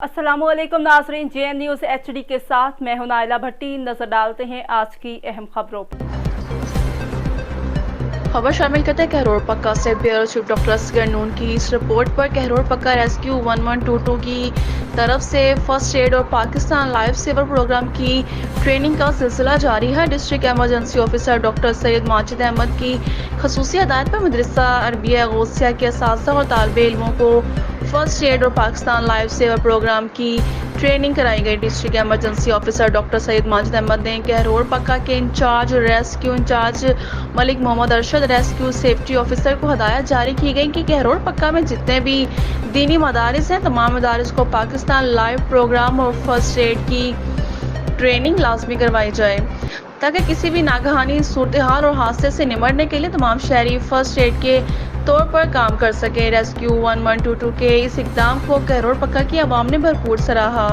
अस्सलामुअलैकुम नाज़रीन, JN news HD के साथ मैं हूं नाइला भट्टी। नजर डालते हैं आज की अहम खबरों पर। खबर शामिल करते हैं कहरोड़ पक्का से ब्यूरो चीफ डॉक्टर असगर नून की इस रिपोर्ट पर कहरोड़ पक्का रेस्क्यू 1122 की तरफ से फर्स्ट एड और पाकिस्तान लाइफ सेवर प्रोग्राम की ट्रेनिंग का सिलसिला जारी है। District emergency officer doctor Syed Majid Ahmad की खसूसी हदायत पर मदरसा अरबिया गौसिया के असातिज़ा और तालिब इल्मों को फर्स्ट एड और पाकिस्तान लाइफ सेवर प्रोग्राम की ट्रेनिंग कराई गई। District emergency officer doctor Syed Majid Ahmad ने कहरोड़ पक्का के incharge rescue incharge Malik Mohammad Arshad rescue safety officer को हदायत जारी की गई कि कहरोड़ पक्का में जितने भी दीनी मदारिस हैं तमाम मदारिस को पाकिस्तान लाइव प्रोग्राम और फर्स्ट एड की ट्रेनिंग लाजमी करवाई जाए ताकि किसी भी नागहानी सूरत हाल और हादसे से निमटने के लिए तमाम शहरी फर्स्ट एड के तौर पर काम कर सके। रेस्क्यू 1122 के इस इकदाम को कहरोड़ पक्का की आवाम ने भरपूर सराहा।